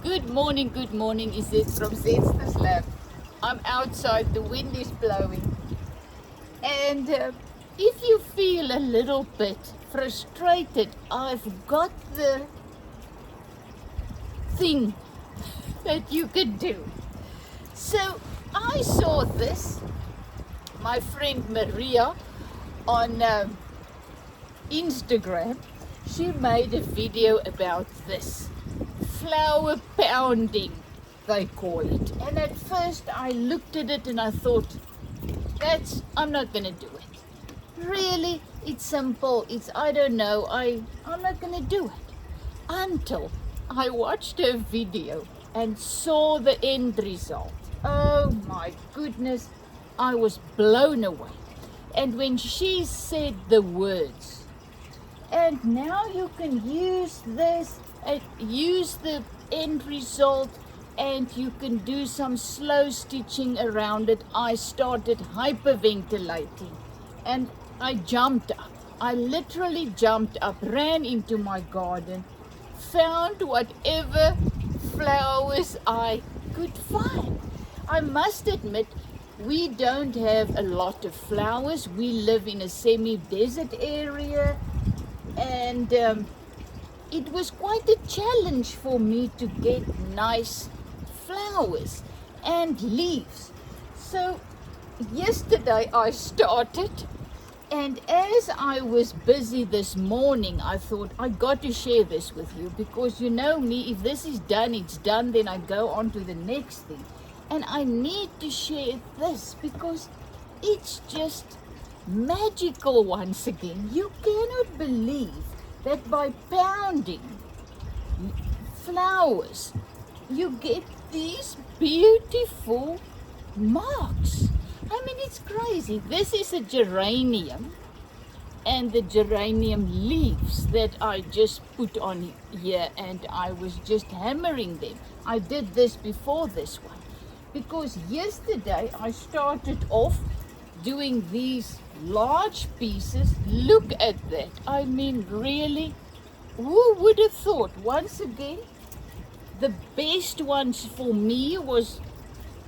Good morning, is it from Zetster's lab? I'm outside, the wind is blowing. And if you feel a little bit frustrated, I've got the thing that you could do. So I saw this, my friend Maria on Instagram, she made a video about this. Flower pounding, they call it. And at first I looked at it and I thought, I'm not going to do it. Really, it's simple. I don't know, I'm not going to do it. Until I watched her video and saw the end result. Oh my goodness, I was blown away. And when she said the words, and now you can use this, use the end result, and you can do some slow stitching around it, I started hyperventilating and I jumped up. I literally jumped up, ran into my garden, found whatever flowers I could find. I must admit, we don't have a lot of flowers. We live in a semi-desert area, and it was quite a challenge for me to get nice flowers and leaves. So yesterday I started, and as I was busy this morning, I thought I got to share this with you, because you know me, if this is done, it's done, then I go on to the next thing. And I need to share this because it's just magical once again. You cannot believe that by pounding flowers, you get these beautiful marks. I mean, it's crazy. This is a geranium, and the geranium leaves that I just put on here, and I was just hammering them. I did this before this one, because yesterday I started off doing these large pieces. Look at that. I mean, really, who would have thought? Once again, the best ones for me was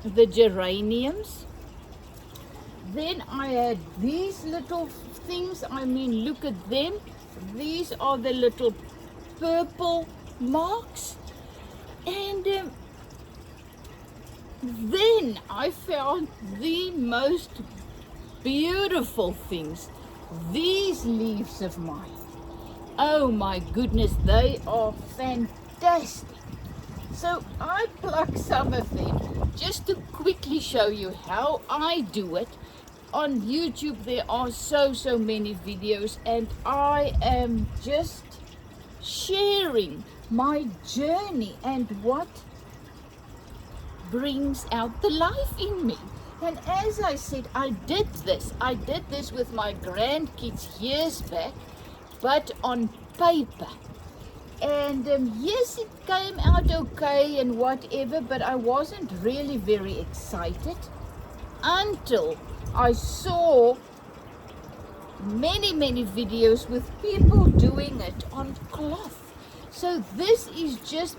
the geraniums. Then I had these little things. I mean, look at them. These are the little purple marks. And then I found the most beautiful things. These leaves of mine. Oh my goodness, they are fantastic. So I plucked some of them just to quickly show you how I do it. On YouTube there are so many videos, and I am just sharing my journey and what brings out the life in me. And as I said, I did this with my grandkids years back, but on paper. And yes, it came out okay and whatever, but I wasn't really very excited until I saw many videos with people doing it on cloth. So this is just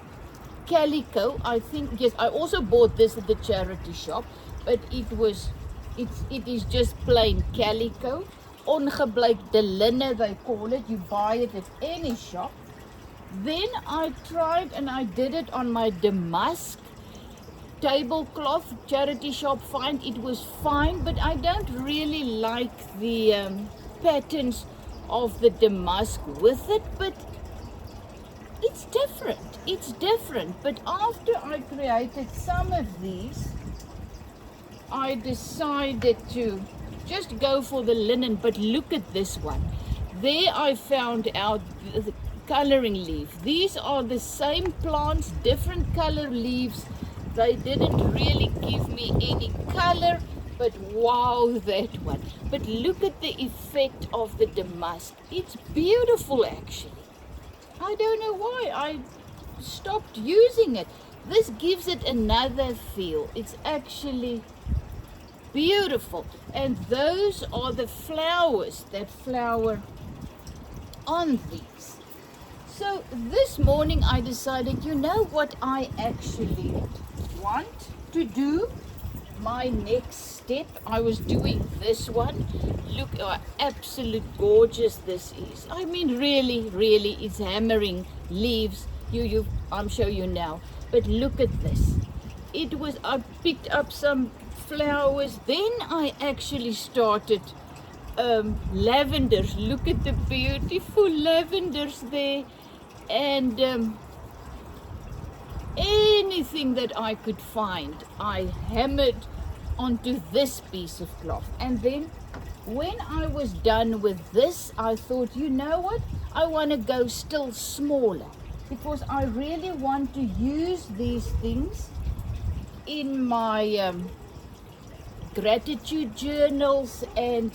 calico. I think, yes, I also bought this at the charity shop, but it is just plain calico. Ongebleikte linne, they call it. You buy it at any shop. Then I tried and I did it on my damask tablecloth, charity shop find. It was fine, but I don't really like the patterns of the damask with it, but it's different. But after I created some of these, I decided to just go for the linen. But look at this one. There I found out the coloring leaf. These are the same plants, different color leaves. They didn't really give me any color, but wow, that one. But look at the effect of the damask. It's beautiful, actually. I don't know why I stopped using it. This gives it another feel. It's actually beautiful. And those are the flowers that flower on these. So this morning I decided, you know what I actually want to do? My next step, I was doing this one. Look how absolute gorgeous this is. I mean, really, really, it's hammering leaves. I'll show you now. But look at this. I picked up some flowers. Then I actually started lavenders. Look at the beautiful lavenders there. And anything that I could find, I hammered onto this piece of cloth. And then when I was done with this, I thought, you know what? I want to go still smaller, because I really want to use these things in my gratitude journals and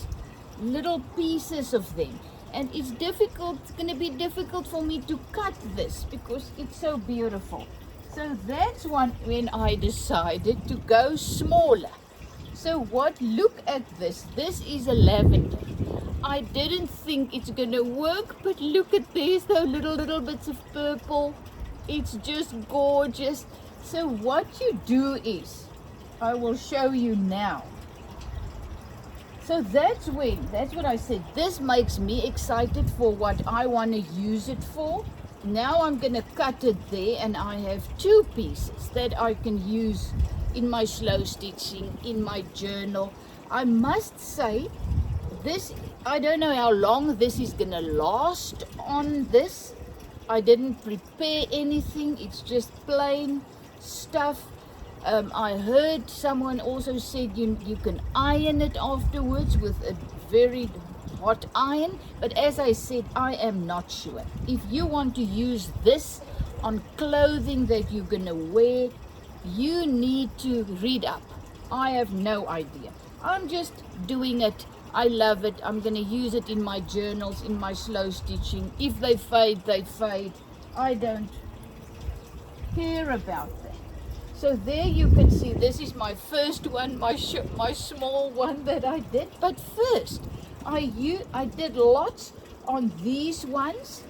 little pieces of them. And it's going to be difficult for me to cut this because it's so beautiful. So that's when I decided to go smaller. So look at this. This is a lavender. I didn't think it's going to work, but look at these, those little bits of purple. It's just gorgeous. So what you do is, I will show you now. So that's what I said. This makes me excited for what I want to use it for. Now I'm going to cut it there, and I have two pieces that I can use in my slow stitching, in my journal. I must say, this, I don't know how long this is going to last on this. I didn't prepare anything. It's just plain stuff. I heard someone also said you can iron it afterwards with a very hot iron, but as I said, I am not sure. If you want to use this on clothing that you're gonna wear, you need to read up. I have no idea. I'm just doing it. I love it. I'm gonna use it in my journals, in my slow stitching. If they fade, they fade. I don't care about that. So there you can see, this is my first one, my small one that I did. But first, I did lots on these ones,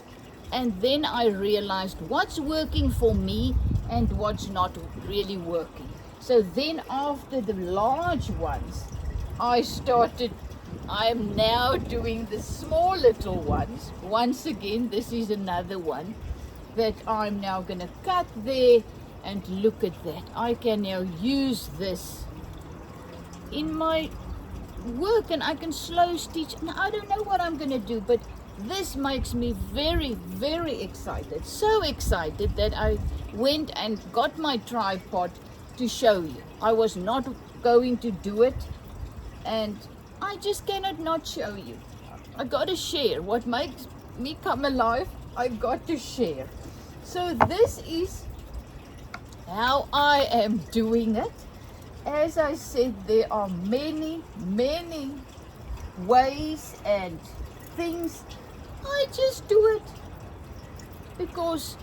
and then I realized what's working for me and what's not really working. So then after the large ones, I am now doing the small little ones. Once again, this is another one that I'm now going to cut there. And look at that. I can now use this in my work, and I can slow stitch. Now, I don't know what I'm going to do, but this makes me very, very excited. So excited that I went and got my tripod to show you. I was not going to do it, and I just cannot not show you. I got to share. What makes me come alive, I got to share. So this is how I am doing it. As I said, there are many, many ways and things. I just do it because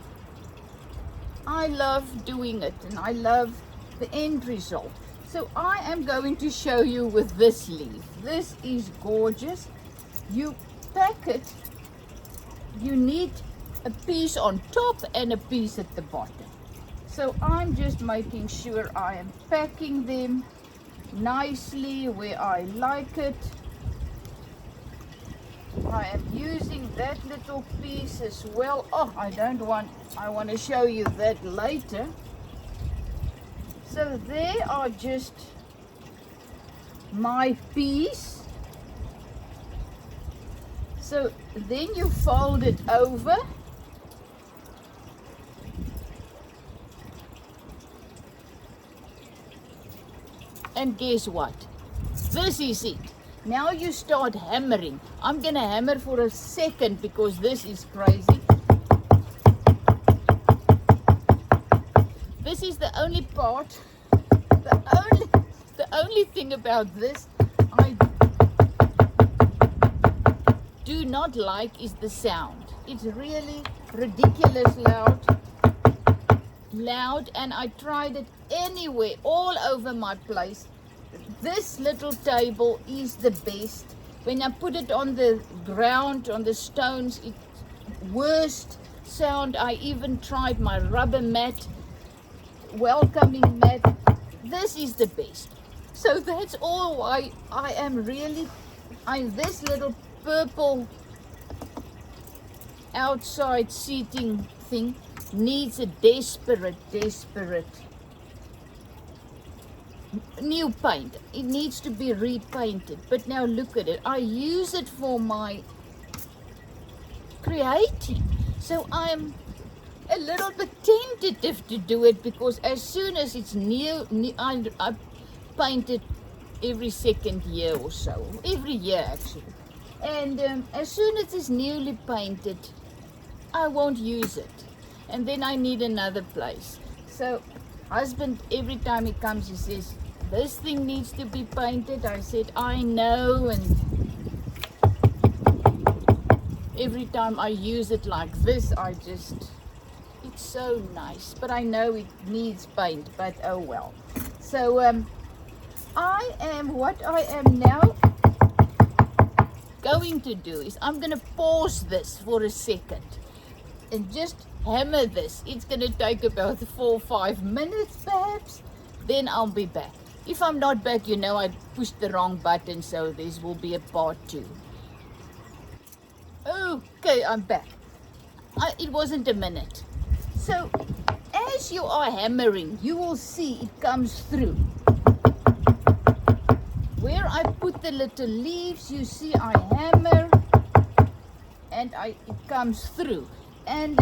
I love doing it and I love the end result. So I am going to show you with this leaf. This is gorgeous. You pack it. You need a piece on top and a piece at the bottom. So I'm just making sure I am packing them nicely where I like it. I am using that little piece as well. Oh, I want to show you that later. So they are just my piece. So then you fold it over. And guess what? This is it. Now you start hammering. I'm going to hammer for a second because this is crazy. This is the only part, the only thing about this I do not like is the sound. It's really ridiculous loud, and I tried it anywhere, all over my place. This little table is the best. When I put it on the ground, on the stones, it's worst. sound. I even tried my rubber mat, welcoming mat. This is the best. So that's all why I am really, this little purple outside seating thing needs a desperate new paint. It needs to be repainted. But now look at it. I use it for my creating. So I'm a little bit tentative to do it, because as soon as it's new I paint it every second year or so. Every year actually. And as soon as it's newly painted, I won't use it. And then I need another place. So husband, every time he comes, he says, this thing needs to be painted. I said, I know. And every time I use it like this, it's so nice. But I know it needs paint, but oh well. So what I am now going to do is I'm going to pause this for a second and just hammer this. It's going to take about 4 or 5 minutes perhaps. Then I'll be back. If I'm not back, you know I pushed the wrong button, so this will be a part 2. Okay, I'm back. It wasn't a minute. So as you are hammering, you will see it comes through. Where I put the little leaves, you see I hammer and it comes through. And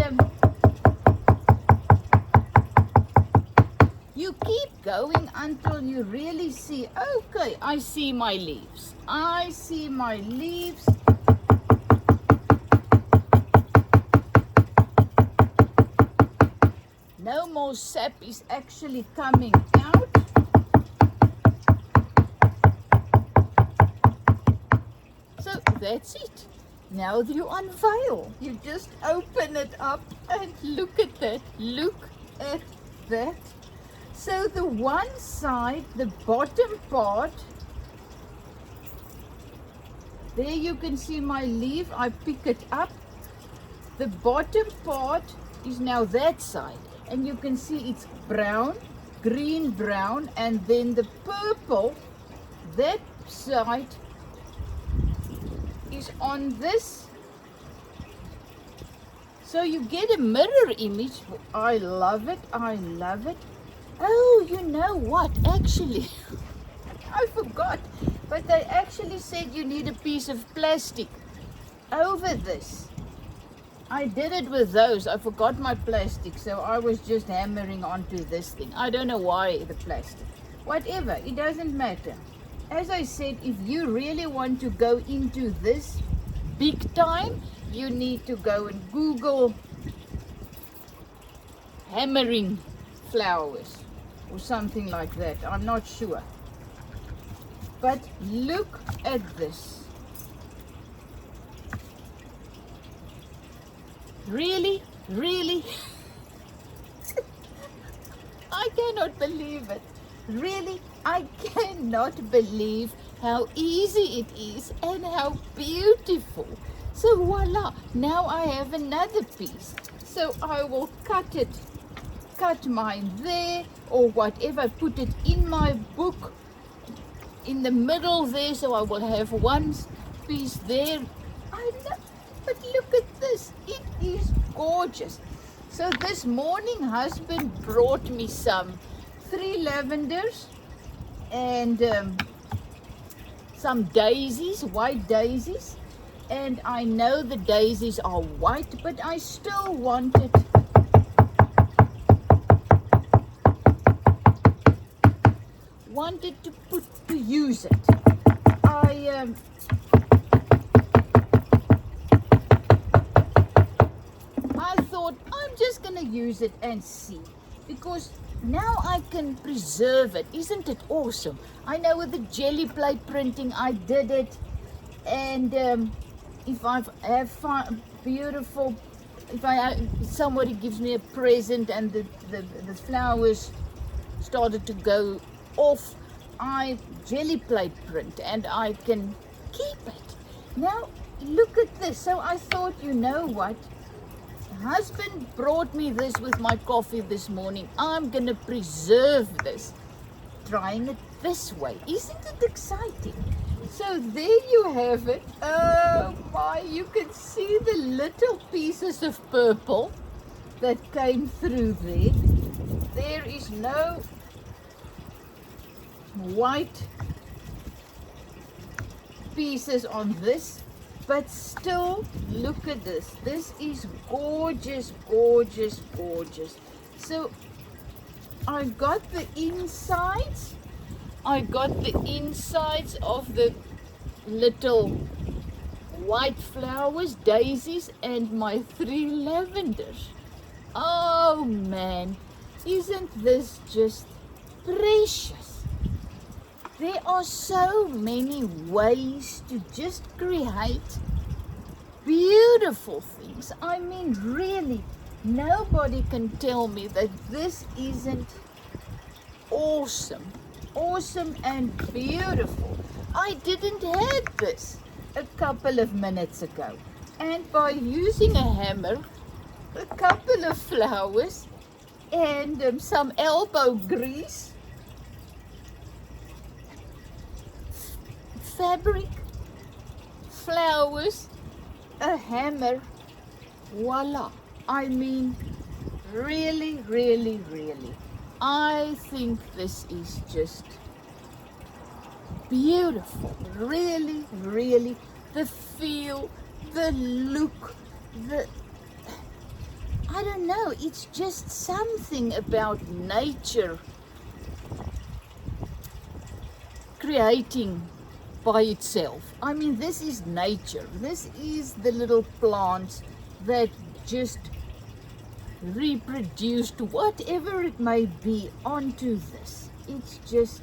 you keep going until you really see, okay, I see my leaves. I see my leaves. No more sap is actually coming out. So that's it. Now you unveil. You just open it up and look at that. Look at that. So the one side, the bottom part, there you can see my leaf. I pick it up. The bottom part is now that side. And you can see it's brown, green, brown, and then the purple, that side is on this. So you get a mirror image. I love it. I love it. Oh, you know what? Actually, I forgot. But they actually said you need a piece of plastic over this. I did it with those. I forgot my plastic, so I was just hammering onto this thing. I don't know why the plastic. Whatever, it doesn't matter. As I said, if you really want to go into this big time, you need to go and Google hammering flowers or something like that. I'm not sure. But look at this. Really? Really? I cannot believe it. Really? I cannot believe how easy it is and how beautiful. So voila, now I have another piece. So I will cut mine there or whatever, put it in my book in the middle there, so I will have one piece there. But look at this, it is gorgeous. So this morning husband brought me some 3 lavenders and some daisies, white daisies. And I know the daisies are white, but I still wanted to use it. I thought I'm just gonna use it and see, because now I can preserve it. Isn't it awesome? I know with the jelly plate printing I did it, and if I have beautiful, somebody gives me a present and the flowers started to go off, I jelly plate print and I can keep it. Now look at this. So I thought, you know what, husband brought me this with my coffee this morning. I'm gonna preserve this, trying it this way. Isn't it exciting? So there you have it. Oh my, you can see the little pieces of purple that came through there. There is no white pieces on this, but still, look at this. This is gorgeous, gorgeous, gorgeous. So I got the insides. I got the insides of the little white flowers, daisies, and my 3 lavenders. Oh man, isn't this just precious? There are so many ways to just create beautiful things. I mean, really, nobody can tell me that this isn't awesome. Awesome and beautiful. I didn't have this a couple of minutes ago. And by using a hammer, a couple of flowers, and some elbow grease, fabric, flowers, a hammer, voila. I mean, really, really, really. I think this is just beautiful. Really, really. The feel, the look, I don't know, it's just something about nature creating by itself. I mean, this is nature. This is the little plants that just reproduced whatever it may be onto this. It's just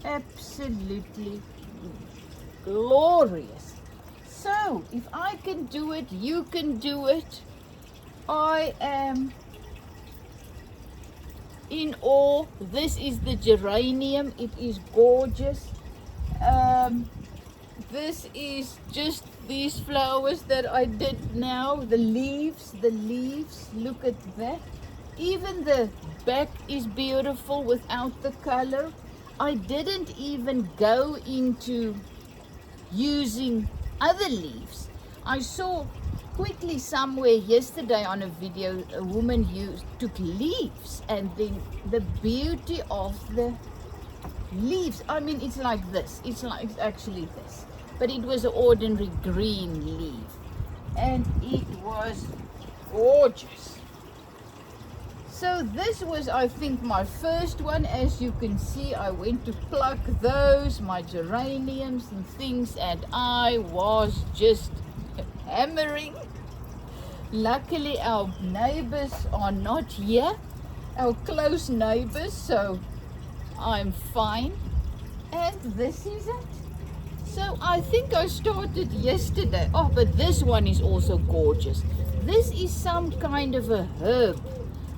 absolutely glorious. So if I can do it, you can do it. I am in awe. This is the geranium. It is gorgeous. This is just these flowers that I did now. The leaves, look at that. Even the back is beautiful without the color. I didn't even go into using other leaves. I saw quickly somewhere yesterday on a video a woman took leaves, and then the beauty of the leaves, I mean, it's like this. It's actually this, but it was an ordinary green leaf, and it was gorgeous. So this was, I think, my first one. As you can see, I went to pluck those, my geraniums and things, and I was just hammering. Luckily, our neighbors are not here, our close neighbors, so I'm fine. And this is it. So I think I started yesterday. Oh, but this one is also gorgeous. This is some kind of a herb.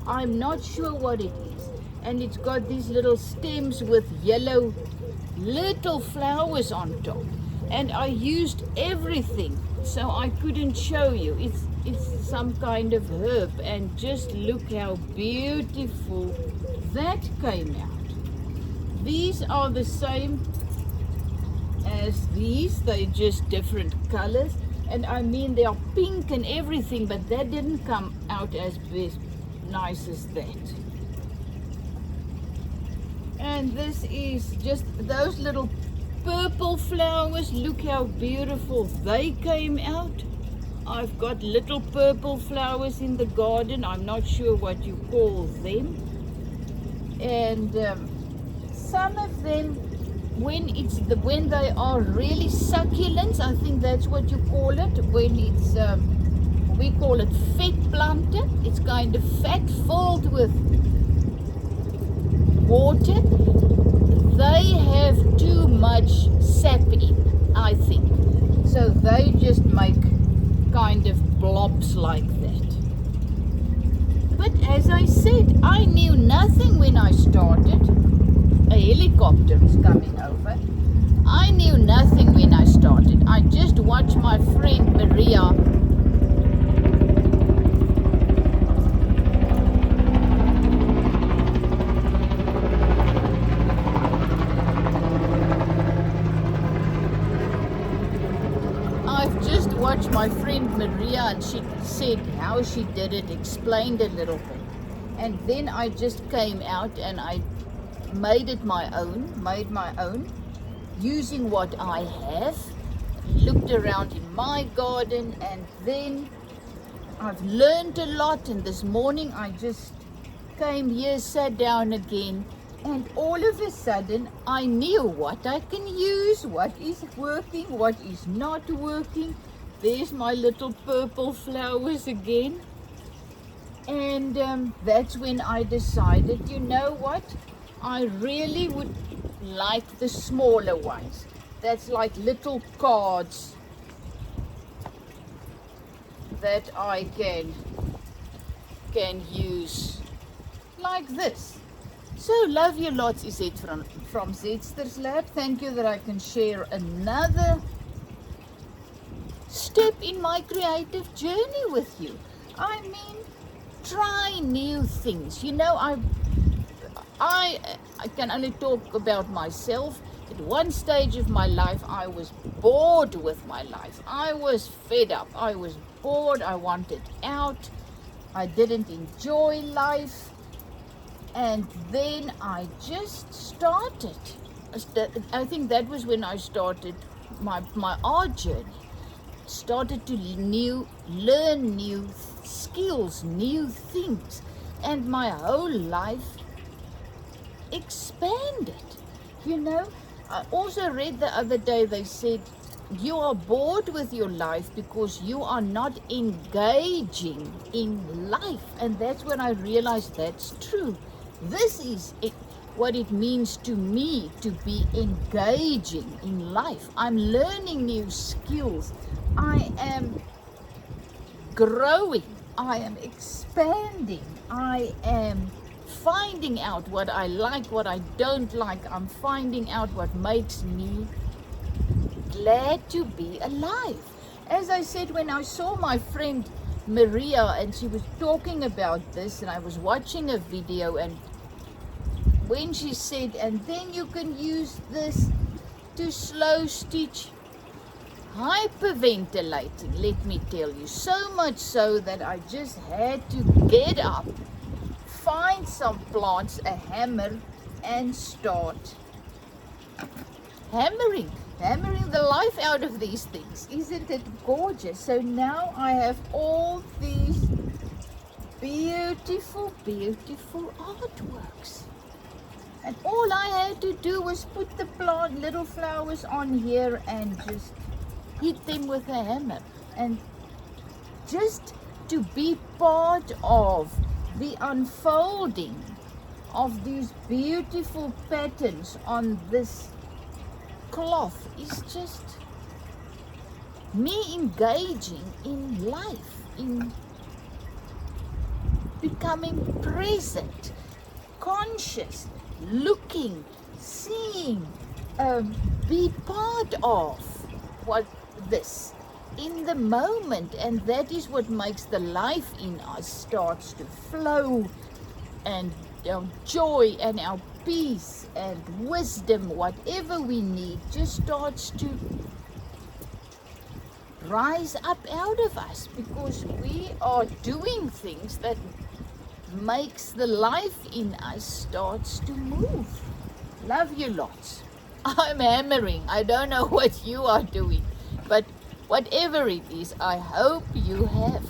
I'm not sure what it is. And it's got these little stems with yellow little flowers on top. And I used everything, so I couldn't show you. It's some kind of herb, and just look how beautiful that came out. These are the same as these, they're just different colors. And I mean, they are pink and everything, but that didn't come out as nice as that. And this is just those little purple flowers. Look how beautiful they came out. I've got little purple flowers in the garden. I'm not sure what you call them. And some of them, when they are really succulents, I think that's what you call it. When it's we call it vetplanten. It's kind of fat filled with water. They have too much sap in, I think. So they just make kind of blobs like that. But as I said, I knew nothing when I started. A helicopter is coming over. I knew nothing when I started. I just watched my friend Maria my friend Maria, and she said how she did it, explained a little bit. And then I just came out and I made my own, using what I have, looked around in my garden, and then I've learned a lot. And this morning I just came here, sat down again, and all of a sudden I knew what I can use, what is working, what is not working. There's my little purple flowers again. And that's when I decided, you know what, I really would like the smaller ones. That's like little cards that I can use like this. So love you lots, Izet from Zetster's Lab. Thank you that I can share another step in my creative journey with you. I mean, try new things. You know, I can only talk about myself. At one stage of my life, I was bored with my life. I was fed up. I was bored. I wanted out. I didn't enjoy life. And then I just started. I think that was when I started my art journey. Started to learn new skills, new things. And my whole life expanded. You know, I also read the other day, they said, you are bored with your life because you are not engaging in life. And that's when I realized that's true. This is what it means to me to be engaging in life. I'm learning new skills. I am growing. I am expanding. I am finding out what I like, what I don't like. I'm finding out what makes me glad to be alive. As I said, when I saw my friend Maria and she was talking about this, and I was watching a video, and when she said, and then you can use this to slow stitch, hyperventilating, let me tell you, so much so that I just had to get up, find some plants, a hammer, and start hammering the life out of these things. Isn't it gorgeous? So now I have all these beautiful, beautiful artworks. And all I had to do was put the little flowers on here and just hit them with a hammer. And just to be part of the unfolding of these beautiful patterns on this cloth is just me engaging in life, in becoming present, conscious, looking, seeing, be part of what this in the moment. And that is what makes the life in us starts to flow, and our joy and our peace and wisdom, whatever we need, just starts to rise up out of us, because we are doing things that makes the life in us starts to move. Love you lots. I'm hammering. I don't know what you are doing, but whatever it is, I hope you have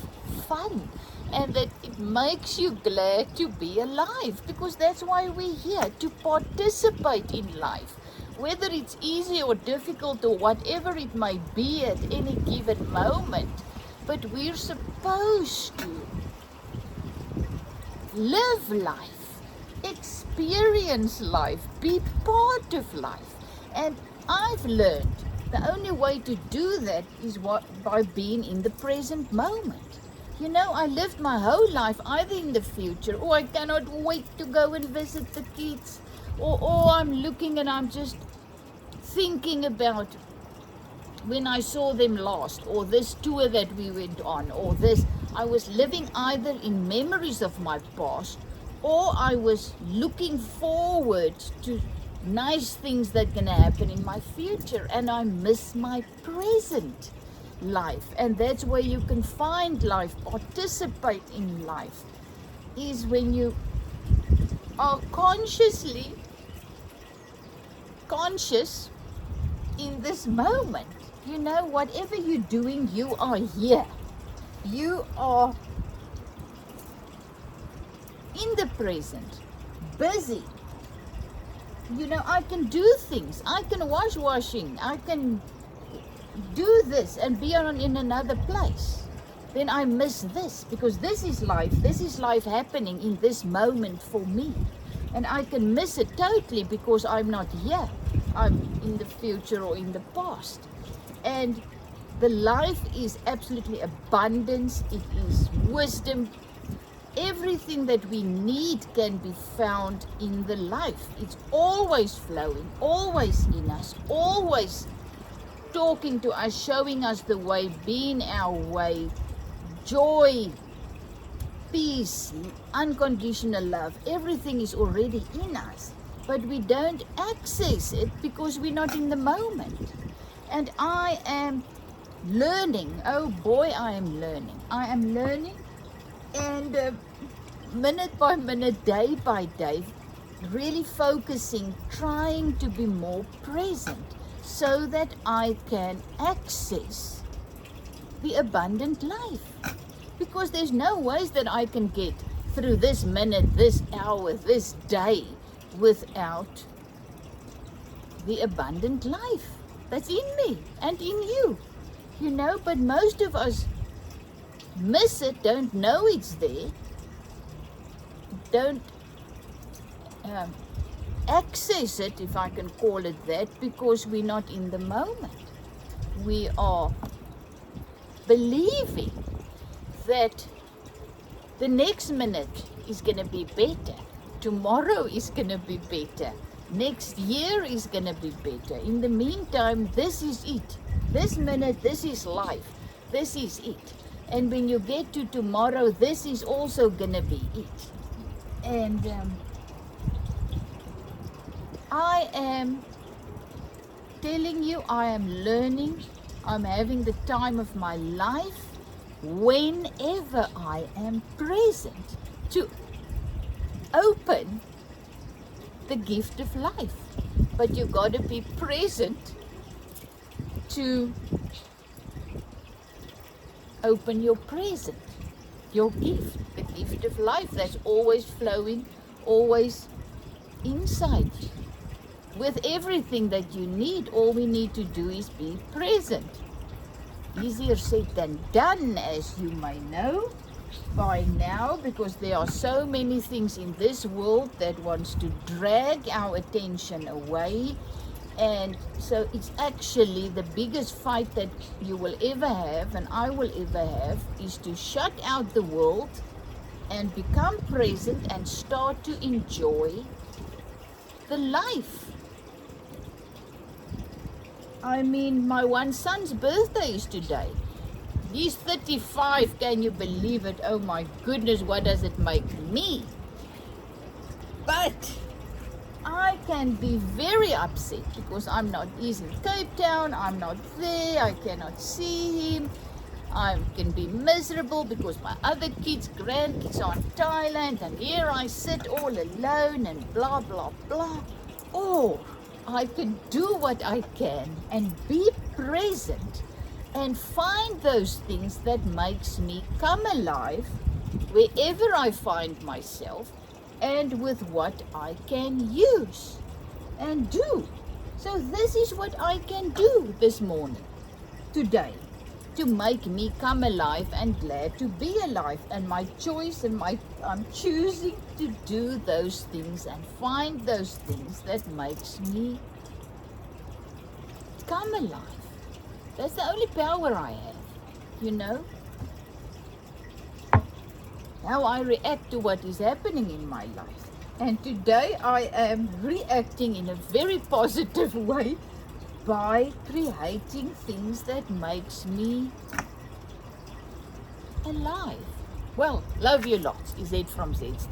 fun and that it makes you glad to be alive, because that's why we're here, to participate in life. Whether it's easy or difficult or whatever it may be at any given moment, but we're supposed to live life, experience life, be part of life. And I've learned the only way to do that is by being in the present moment. You know, I lived my whole life either in the future, or I cannot wait to go and visit the kids, or I'm looking and I'm just thinking about when I saw them last, or this tour that we went on, or this. I was living either in memories of my past, or I was looking forward to nice things that can happen in my future, and I miss my present. life, and that's where you can find life, participate in life, is when you are conscious in this moment. You know, whatever you're doing, you are here. You are in the present, busy. You know, I can do things. I can washing. I can do this and be in another place. Then I miss this, because this is life. This is life happening in this moment for me. And I can miss it totally because I'm not here. I'm in the future or in the past. And the life is absolutely abundance. It is wisdom. Everything that we need can be found in the life. It's always flowing, always in us, always talking to us, showing us the way, being our way. Joy, peace, unconditional love, everything is already in us, but we don't access it because we're not in the moment. And I am learning. Oh boy, I am learning. I am learning, and minute by minute, day by day, really focusing, trying to be more present so that I can access the abundant life. Because there's no ways that I can get through this minute, this hour, this day without the abundant life that's in me and in you. You know, but most of us miss it, don't know it's there, don't access it, if I can call it that, because we're not in the moment. We are believing that the next minute is going to be better, tomorrow is going to be better, next year is going to be better. In the meantime, this is it. This minute, this is life. This is it. And when you get to tomorrow, this is also going to be it. And I am telling you, I am learning. I'm having the time of my life whenever I am present to open the gift of life. But you got to be present to open your present, your gift, the gift of life that's always flowing, always inside. With everything that you need, all we need to do is be present. Easier said than done, as you may know by now, because there are so many things in this world that wants to drag our attention away. And so it's actually the biggest fight that you will ever have, and I will ever have, is to shut out the world and become present and start to enjoy the life. I mean, my one son's birthday is today. He's 35, can you believe it? Oh my goodness, what does it make me? But I can be very upset because he's in Cape Town, I'm not there, I cannot see him. I can be miserable because my other kids, grandkids are in Thailand, and here I sit all alone and blah, blah, blah. Or I can do what I can and be present and find those things that makes me come alive wherever I find myself, and with what I can use and do. So this is what I can do this morning, today, to make me come alive and glad to be alive. And my choice and I'm choosing to do those things and find those things that makes me come alive. That's the only power I have, you know. How I react to what is happening in my life. And today I am reacting in a very positive way by creating things that makes me alive. Well, love you lots. Is it from Zed?